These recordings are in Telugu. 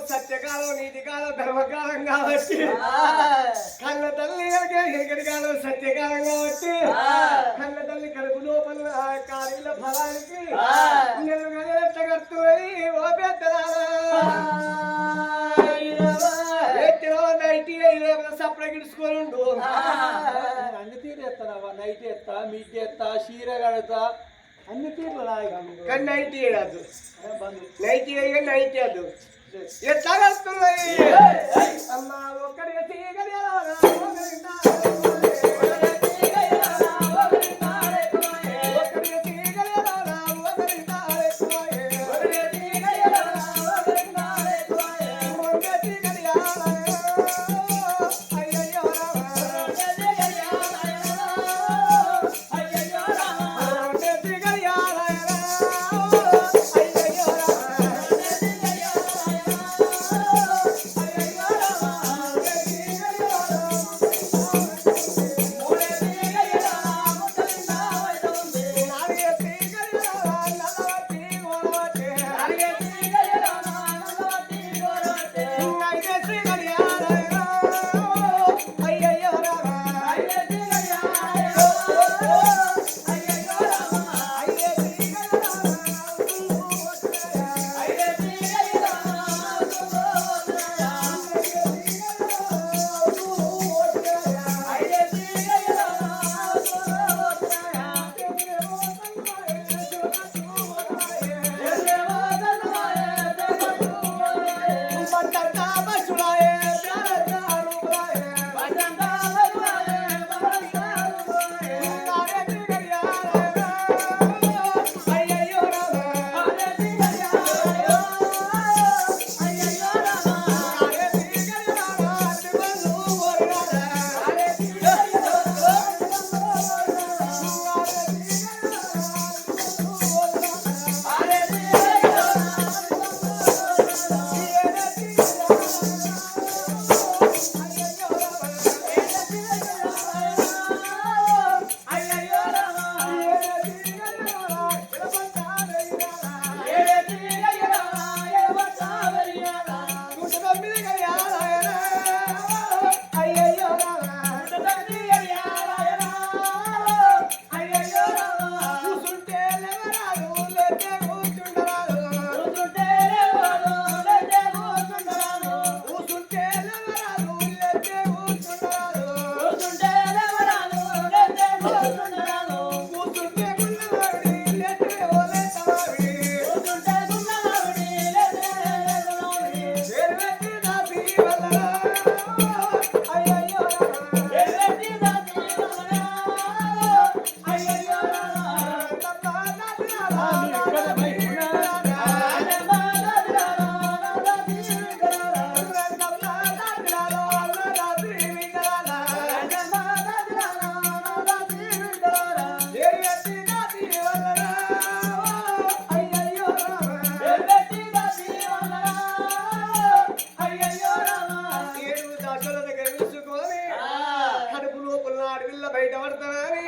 సత్యకాలం నీతి కాలం ధర్మకాలం కాబట్టి కళ్ళ తల్లి ఎక్కడి కాలం సత్యకాలం కాబట్టి కళ్ళ తల్లి కడుపు లోపల కార్యాల ఫలానికి నేను ఎట్ట కడుతుంది ఓ పెద్దలారా నైటీ సప్లై గిడుచుకోనుండు అన్ని తీరు ఎత్తానవ్వ నైట్ ఎత్తా మీట్ ఎత్తా చీర కడతా అన్ని తీర్లు కానీ నైటీ వేయదు నైటీ వేయ నైటీ వేయద్దు ఎట్లా కడుతున్నాయి అమ్మ ఒక్కడి తీగలి బయట పడతానని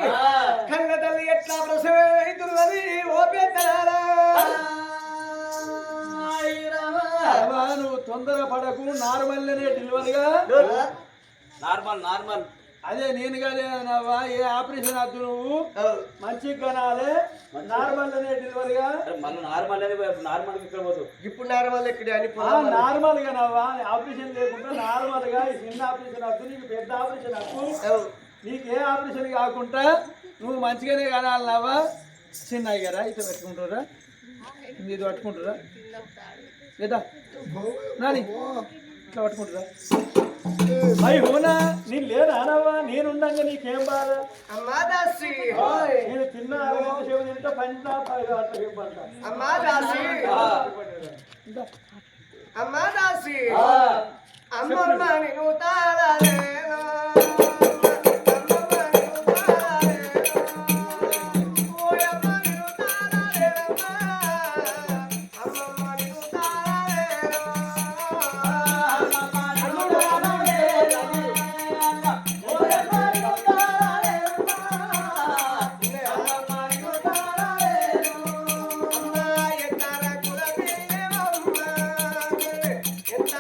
కన్న తల్లి ఎట్లా ప్రసవేతున్నది ఓ పెద్దలారా నువ్వు తొందర పడకు నార్మల్నే డెలివరీగా నార్మల్ అదే నేను కదేనవ్వా ఏ ఆపరేషన్ వద్దు నువ్వు మంచిగా కనాలి నార్మల్నే డెలివరీగా మళ్ళీ నార్మల్ ఇక్కడ పోదు ఇప్పుడు నార్మల్ ఎక్కడ అని నార్మల్ గానవ్వా ఆపరేషన్ లేకుండా నార్మల్ గా చిన్న ఆపరేషన్ వద్దు నీకు పెద్ద ఆపరేషన్ వద్దు నీకు ఏ ఆపరేషన్ కాకుండా నువ్వు మంచిగానే కనాలన్నావా చిన్న అయ్యారా ఇట్లా పెట్టుకుంటారా ఇది పట్టుకుంటారా లేదా నాని ఇట్లా పట్టుకుంటారా అయ్యి హోనా నేను లేదానవ్వా నేనుండగా నీకేం బాధ అమ్మా దాసి నేను తిన్నా తింటా పంచా అమ్మా దాసి అమ్మా దాసి అమ్మమ్మ నేను తాళలేనా ఎంత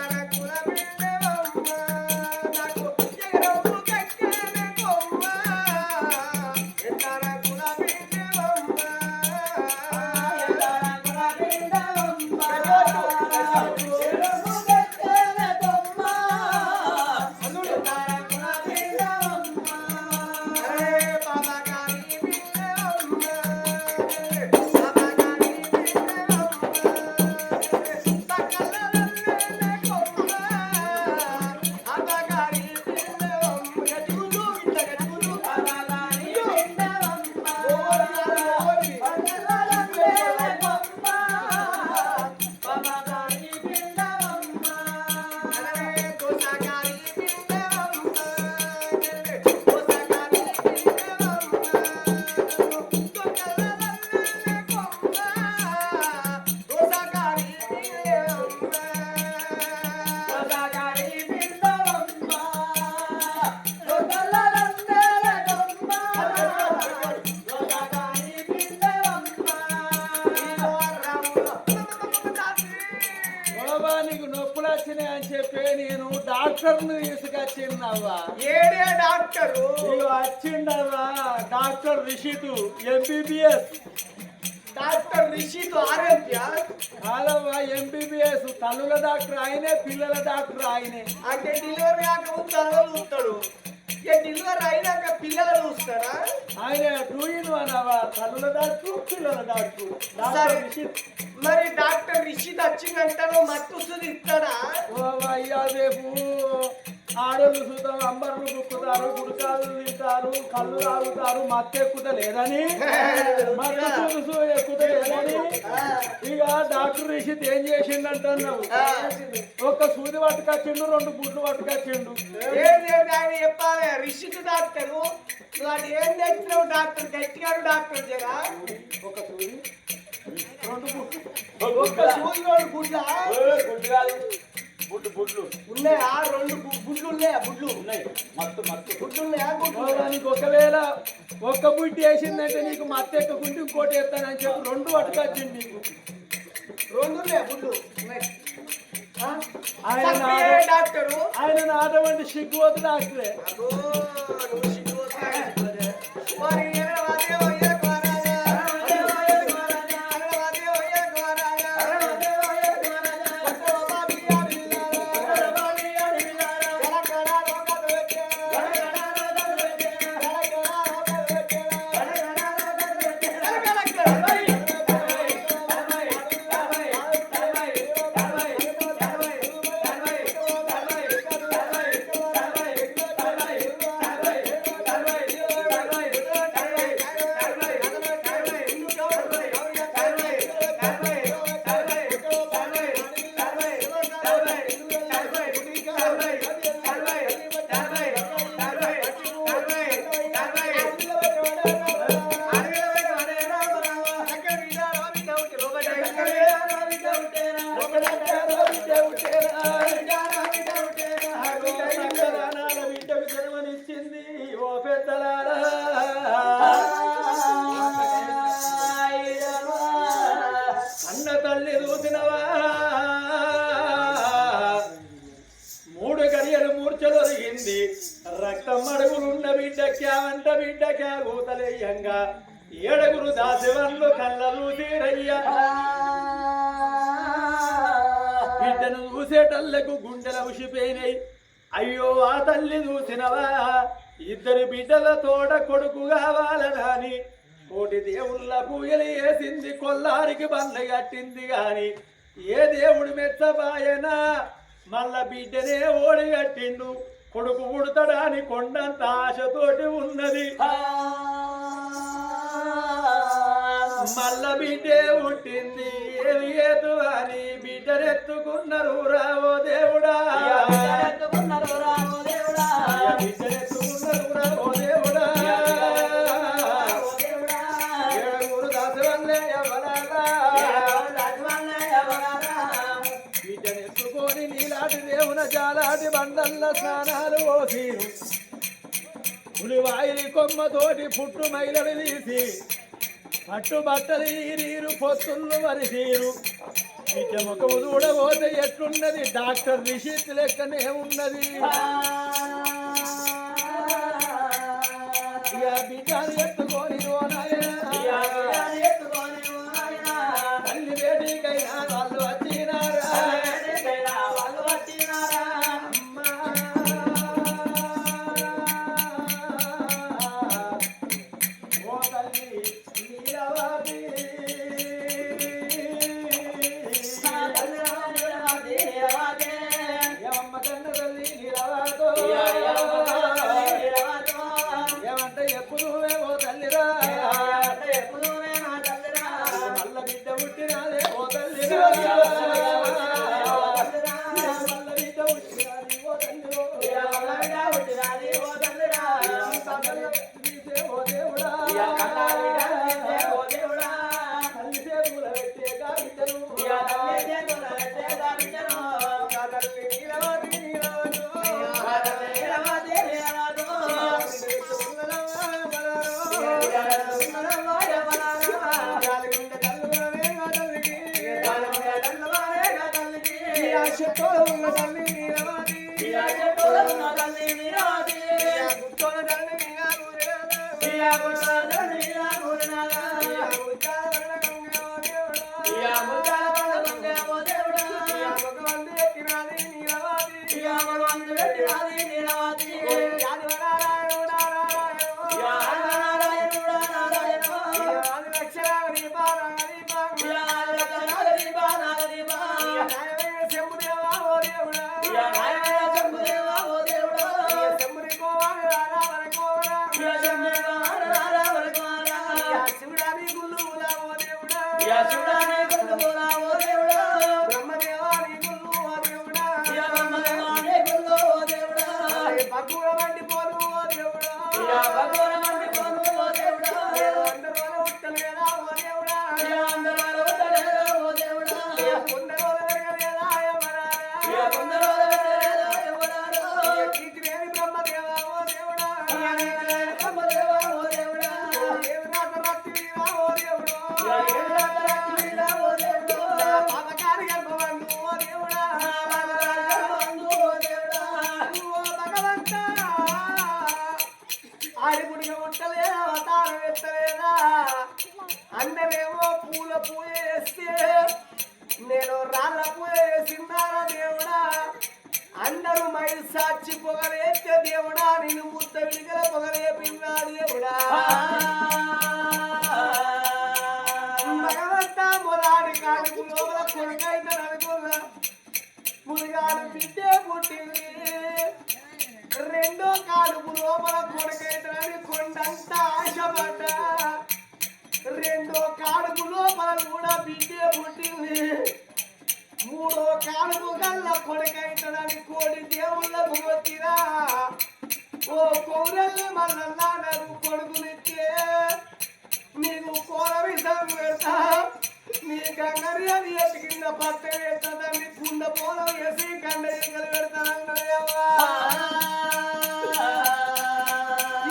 అవ్వ నీకు నొప్పులు వచ్చినాయి అని చెప్పి నేను డాక్టర్ను తీసుకొచ్చిందవ్వా. ఏడే డాక్టరు? నీకు వచ్చిండవ్వా డాక్టర్ రిషితు ఎంబీబీఎస్. డాక్టర్ రిషిత్ ఆరోగ్య కాదవ్వా ఎంబీబీఎస్. తల్లుల డాక్టర్ ఆయనే, పిల్లల డాక్టర్ ఆయనే. అంటే డెలివరీ కాక చూస్తాడు, ఇక డెలివరీ అయినాక పిల్లలు చూస్తాడా? ఆయన డూయిన్ అనవా తల్లుల డాక్టర్, పిల్లల డాక్టర్ డాక్టర్ రిషిత్. మరి డాక్టర్ రిషిత్ వచ్చిందంటాను మత్తు సుది ఇస్తాడా? ఓ అయ్యా రేపు ఆడలు సుతం అంబర్లు బుక్కుతారు, గుడికాలు తింటారు, కళ్ళు తాగుతారు, మత్తు ఎక్కుత లేదని, మత్తు చూసు ఎక్కుత లేదని ఇక డాక్టర్ రిషిత్ ఏం చేసిండంటున్నావు? ఒక్క సూది పట్టుకొచ్చిండు, 2 బుడ్లు పట్టుకొచ్చిండు. ఆయన చెప్పాలి రిషిత్ డాక్టరు. వాడు ఏం తెచ్చినావు డాక్టర్? గట్టిగాడు డాక్టర్ జరా. ఒక సూది 2 బుడ్లు. ఒక్క సూది 2 గుడ్లా? గుడ్లు కాదు, బుడ్లు బుడ్లు ఉన్నాయా? 2 గుడ్లు ఉన్నాయా? గుడ్లు ఉన్నాయి. మత్తు మత్తు గుడ్లు ఉన్నాయా? గుడ్లు నీకు ఒకవేళ ఒక్క బుడ్డి వేసిందంటే నీకు మత్తు ఎక్కకుంటే ఇంకోటి వేస్తానని చెప్పి 2 పట్టుకొచ్చింది నీకు. 2 ఉన్నాయా? గుడ్లు ఉన్నాయి. ఆయన డాక్టరు ఆయన అటువంటి సిగ్గువద్దు డాక్టరే. మరి రక్తం అడుగులున్న బిడ్డక్యావంట బిడ్డక్యా ఊతలేయంగా 7 దాసివన్లు కళ్ళలు తీరయ్యా. బిడ్డను చూసేటల్లకు గుండెల ఉసిపోయినాయి. అయ్యో ఆ తల్లి చూసినవా, 2 బిడ్డల తోడ కొడుకు కావాలని కోటి దేవుళ్ళ పూజలు వేసింది, కొల్లారికి బండ్ల కట్టింది గాని ఏ దేవుడు మెచ్చబాయనా మళ్ళా బిడ్డనే ఓడిగట్టిండు. కొడుకు పుడతాడని కొండంత ఆశతోటి ఉన్నది, మల్ల బిడ్డే పుట్టింది. ఏది ఏదు అని బిడ్డనెత్తుకున్నారు రావో దేవుడా, బిడ్డనెత్తుకున్నారు రావో దేవుడా. 7 దాసవల్లే బిడ్డనెత్తుకొని నీలాంటి దేవున జాలాటి బండల్ల స్నానాలు ఓసీరు, పులివాయిలి కొమ్మతోటి పుట్టు మైలను తీసి పట్టు బట్టలు ఈరీరు, పొత్తుళ్ళు వరిసీరు. బిడ్డ ముఖము చూడబోతే ఎట్లున్నది, డాక్టర్ రిషిత్ లెక్కనే ఉన్నది. బిడ్డను ఎత్తుకొని తల్లి వేడికైనా వాళ్ళు వచ్చినారా, ఓ తల్లి నీలవాది ఏమమ్మ కన్న తల్లి నీలవాదో, ఏమంటే ఎప్పుడు ఏమో తల్లిరా, చెట్టోల ఉన్న తల్లి నీలవాది గుట్టోల తల్లి అందరేమో పూల పూజ చేస్తే నేను రాళ్ళ పూజ చేసిందారా దేవుడా అందరూ మైలు సాక్షి పొగలేస్తే దేవుడా నేను ముద్ద విడిగల పొగలేపిన్నా దేవుడా భగవంతా మొలాడి కాడుకు లోపల కొడుకైతే అనుకున్నా మునిగాడు బిడ్డే పుట్టింది రెండో కాడుకు లోపల కొడుకైతే కొండంత ఆశపడ్డా రెండో కాడుకు లోపల కూడా బిడ్డే పుట్టింది మూడో కాడుకు గల్ల కొడుకైతదని కోడి దేవుళ్ళకు వచ్చిరా ఓ కౌరల్ని మళ్ళా నాకు కొడుకునిచ్చే నీకు కోర విషం పెడతా నీ గంగరి అది ఎత్తి కింద పట్ట పెడతాదని కుండ పోలం వేసి కండ ఎగలు పెడతానన్నదేవా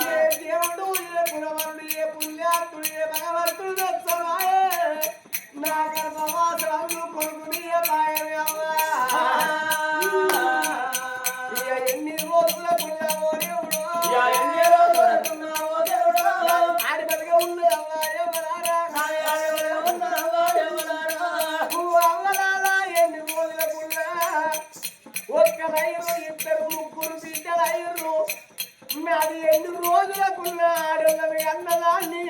ఏ దేవుడు ఏ పురవరుడు ఏ పుణ్యాత్తుడు ఏ భగవంతుడు తెచ్చవాయే నా గర్భవాసరాలు కొడుకుని బాయవేవా ఎన్ని రోజులకున్నావో దేవుడు ఆడి బతిగా ఉన్నావా ఎవరారా అవ్వలాలా ఎన్ని రోజులకున్నా ఒక్కరైరు ఇద్దరు ముగ్గురు బిడ్డలైరు అది ఎన్ని రోజులకున్నా ఆడోళ్ళని అన్నదాన్ని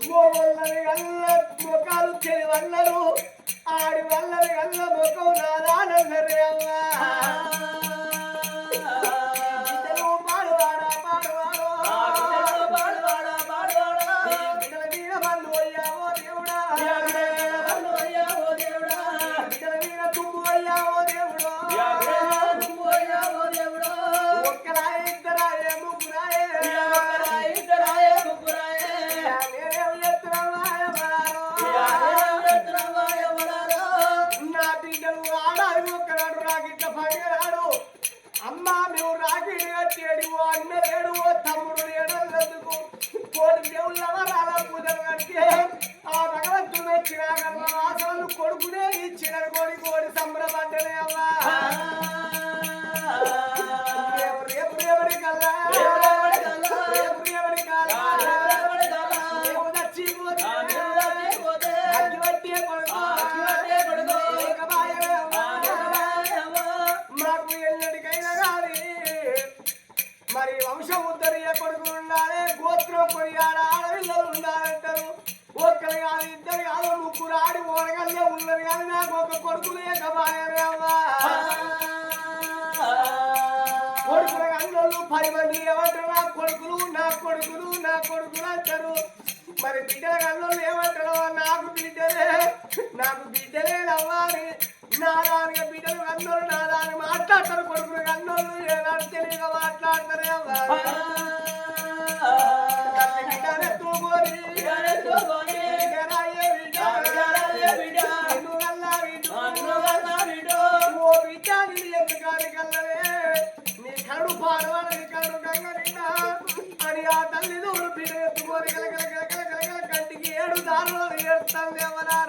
మోగోళ్ళని అల్ల ముఖాలు చెలివన్నారు ఆడి వల్లని అల్ల ముఖం నాదానన్నరే అవ్వా బిడ్డలు పాడువాడా బిడ్డల మీద బంధు అయ్యావో దేవుడా బిడ్డల మీద తుమ్ము అయ్యావో దేవుడు ఒక్కరాయ ఇద్దరాయే ముగ్గురాయే నా బిడ్డలు ఆడాలి ఒక్కనాడు రాగిట్ల పడిరాడు అమ్మా మేము రాగిడి కట్టేడు అన్న లేడు తమ్ముడు లేడన్నందుకు కోడి దేవుళ్ళ రాలా పూజలు కడితే ఆ భగవంతుడు వచ్చిన వాసనలు కొడుకునే ఇచ్చిన కోడి సంబరపడ్డనే అమ్మా రేపు రేపటి కల్లా మాకు ఎన్నటికైనా కానీ మరి వంశం ఉద్దరియ కొడుకు ఉండాలి గోత్రం కొనియాడ ఆడపిల్లలు ఉండాలంటారు ఒక్కరు కాదు ఇద్దరు కాదు ముగ్గురు ఆడి ఓడగల్లే ఉన్నది కానీ నాకు ఒక కొడుకు లేక బాయరే అమ్మా కొడుకుల అన్నోళ్ళు 10 మంది ఏమంటారు నా కొడుకులు అంటారు మరి బిడ్డల అన్నోళ్ళు ఏమంటారు నాకు బిడ్డలే నవ్వాలి నా దానికి బిడ్డలు అన్నోళ్ళు నా దాన్ని మాట్లాడతారు కొడుకులు అన్నోళ్ళు ఏదాన్ని తెలియక మాట్లాడతారే నీ కడు పాడవాడి కడు గంగ అని ఆ తల్లిదండ్రులు బిడ్డ ఎత్తుకొని కంటికి 7 దారులు ఏడుస్తాను ఎవరా